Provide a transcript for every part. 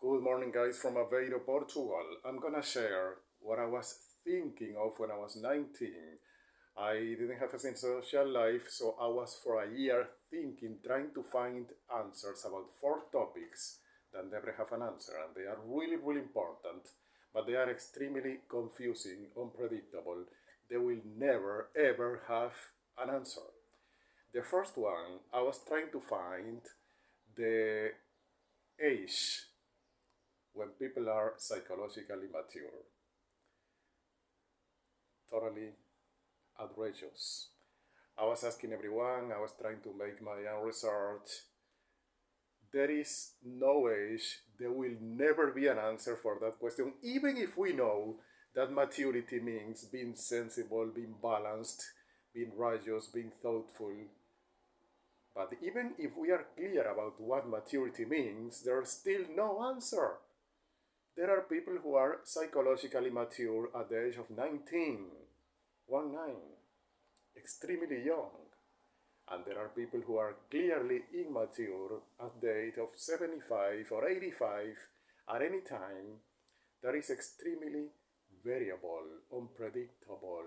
Good morning, guys, from Aveiro, Portugal. I'm gonna share what I was thinking of when I was 19. I didn't have a social life, so I was for a year thinking, trying to find answers about four topics that never have an answer, and they are really, really important, but they are extremely confusing, unpredictable. They will never, ever have an answer. The first one, I was trying to find the age when people are psychologically mature. Totally outrageous. I was asking everyone, I was trying to make my own research. There is no age, there will never be an answer for that question, even if we know that maturity means being sensible, being balanced, being righteous, being thoughtful. But even if we are clear about what maturity means, there's still no answer. There are people who are psychologically mature at the age of 19, 19, extremely young. And there are people who are clearly immature at the age of 75 or 85 at any time. That is extremely variable, unpredictable.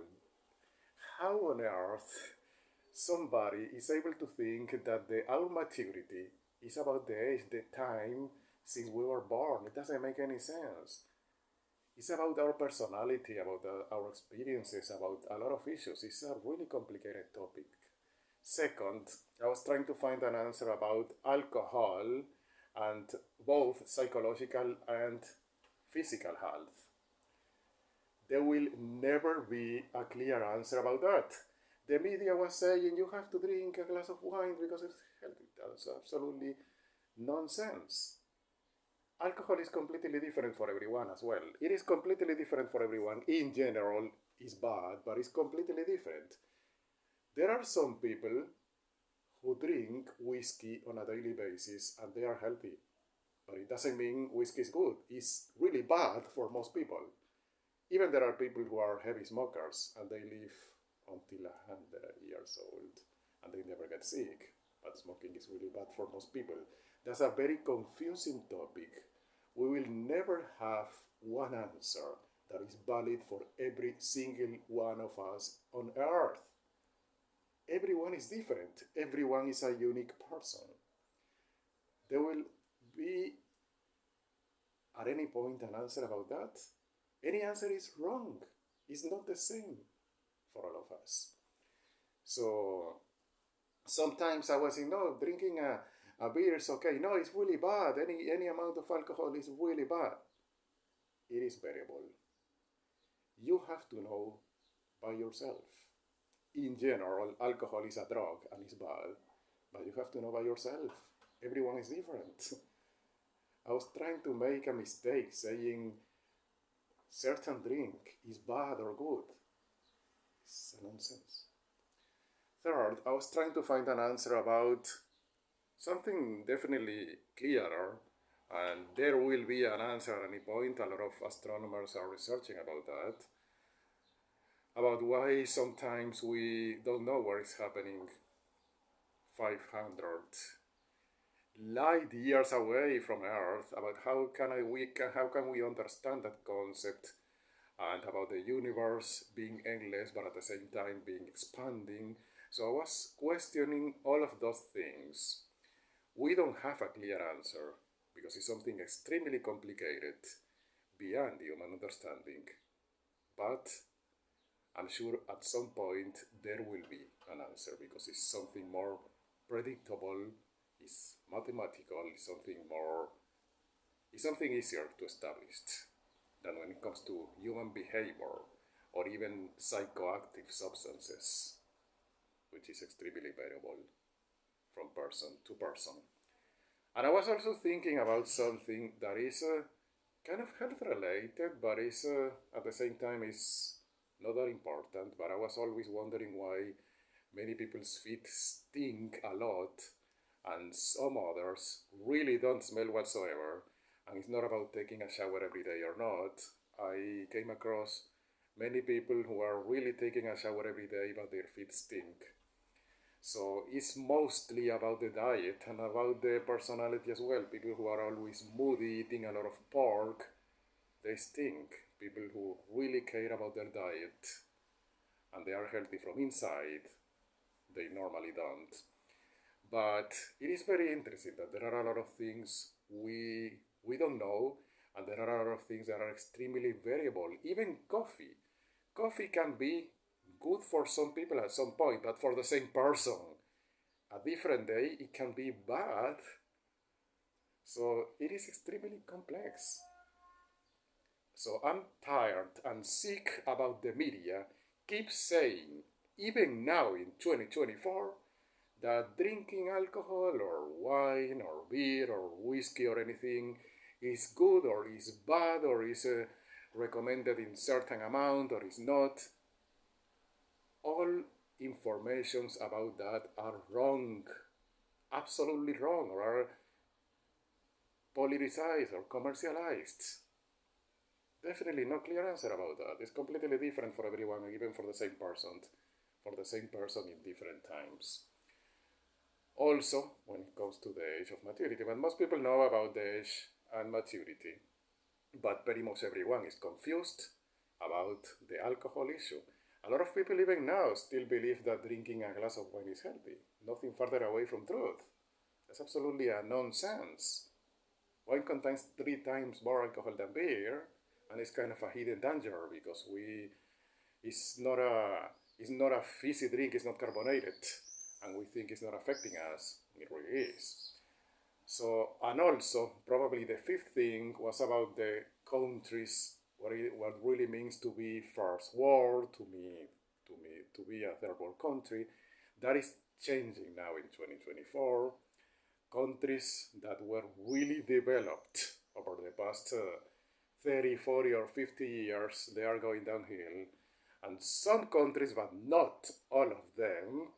How on earth somebody is able to think that our maturity is about the age, the time since we were born? It doesn't make any sense. It's about our personality, about our experiences, about a lot of issues. It's a really complicated topic. Second, I was trying to find an answer about alcohol and both psychological and physical health. There will never be a clear answer about that. The media was saying you have to drink a glass of wine because it's healthy. That's absolutely nonsense. Alcohol is completely different for everyone as well. It is completely different for everyone. In general, it's bad, but it's completely different. There are some people who drink whiskey on a daily basis and they are healthy. But it doesn't mean whiskey is good. It's really bad for most people. Even there are people who are heavy smokers and they live until 100 years old and they never get sick. But smoking is really bad for most people. That's a very confusing topic. We will never have one answer that is valid for every single one of us on earth. Everyone is different. Everyone is a unique person. There will be at any point an answer about that. Any answer is wrong. It's not the same for all of us. So sometimes I was saying, no, drinking a beer is okay. No, it's really bad. Any amount of alcohol is really bad. It is variable. You have to know by yourself. In general, alcohol is a drug and it's bad, but you have to know by yourself. Everyone is different. I was trying to make a mistake saying certain drink is bad or good. It's nonsense. Third, I was trying to find an answer about something definitely clearer, and there will be an answer at any point. A lot of astronomers are researching about that, about why sometimes we don't know what is happening 500 light years away from Earth, about how can we understand that concept, and about the universe being endless but at the same time being expanding. So I was questioning all of those things. We don't have a clear answer because it's something extremely complicated beyond human understanding. But I'm sure at some point there will be an answer because it's something more predictable, it's mathematical, it's something easier to establish than when it comes to human behavior or even psychoactive substances, which is extremely variable from person to person. And I was also thinking about something that is kind of health related, but is at the same time is not that important. But I was always wondering why many people's feet stink a lot and some others really don't smell whatsoever. And it's not about taking a shower every day or not. I came across many people who are really taking a shower every day, but their feet stink. So it's mostly about the diet and about the personality as well. People who are always moody, eating a lot of pork, they stink. People who really care about their diet and they are healthy from inside, they normally don't. But it is very interesting that there are a lot of things we don't know, and there are a lot of things that are extremely variable. Even coffee. Coffee can be good for some people at some point, but for the same person, a different day, it can be bad. So it is extremely complex. So I'm tired and sick about the media keep saying, even now in 2024, that drinking alcohol or wine or beer or whiskey or anything is good or is bad or is recommended in certain amount or is not. All informations about that are wrong, absolutely wrong, or are politicized or commercialized. Definitely no clear answer about that. It's completely different for everyone, even for the same person, in different times. Also, when it comes to the age of maturity, but most people know about the age and maturity, but very much everyone is confused about the alcohol issue. A lot of people even now still believe that drinking a glass of wine is healthy. Nothing further away from truth. That's absolutely a nonsense. Wine contains 3 times more alcohol than beer, and it's kind of a hidden danger because it's not a fizzy drink, it's not carbonated, and we think it's not affecting us. It really is. So, and also, probably the fifth thing was about the countries, what really means to be first world, to be a third world country. That is changing now in 2024. Countries that were really developed over the past 30, 40, or 50 years, they are going downhill. And some countries, but not all of them,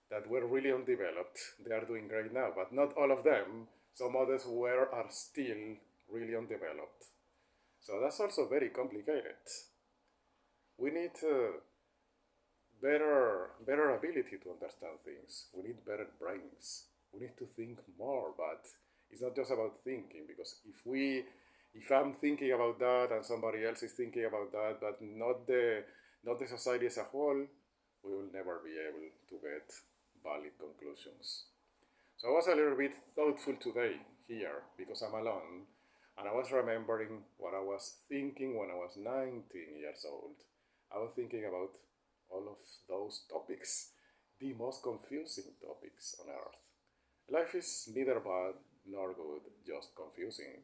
that were really undeveloped, they are doing great now, but not all of them. Some others are still really undeveloped. So that's also very complicated. We need better ability to understand things. We need better brains. We need to think more, but it's not just about thinking, because if I'm thinking about that and somebody else is thinking about that, but not the society as a whole, we will never be able to get valid conclusions. So I was a little bit thoughtful today here because I'm alone, and I was remembering what I was thinking when I was 19 years old. I was thinking about all of those topics, the most confusing topics on earth. Life is neither bad nor good, just confusing.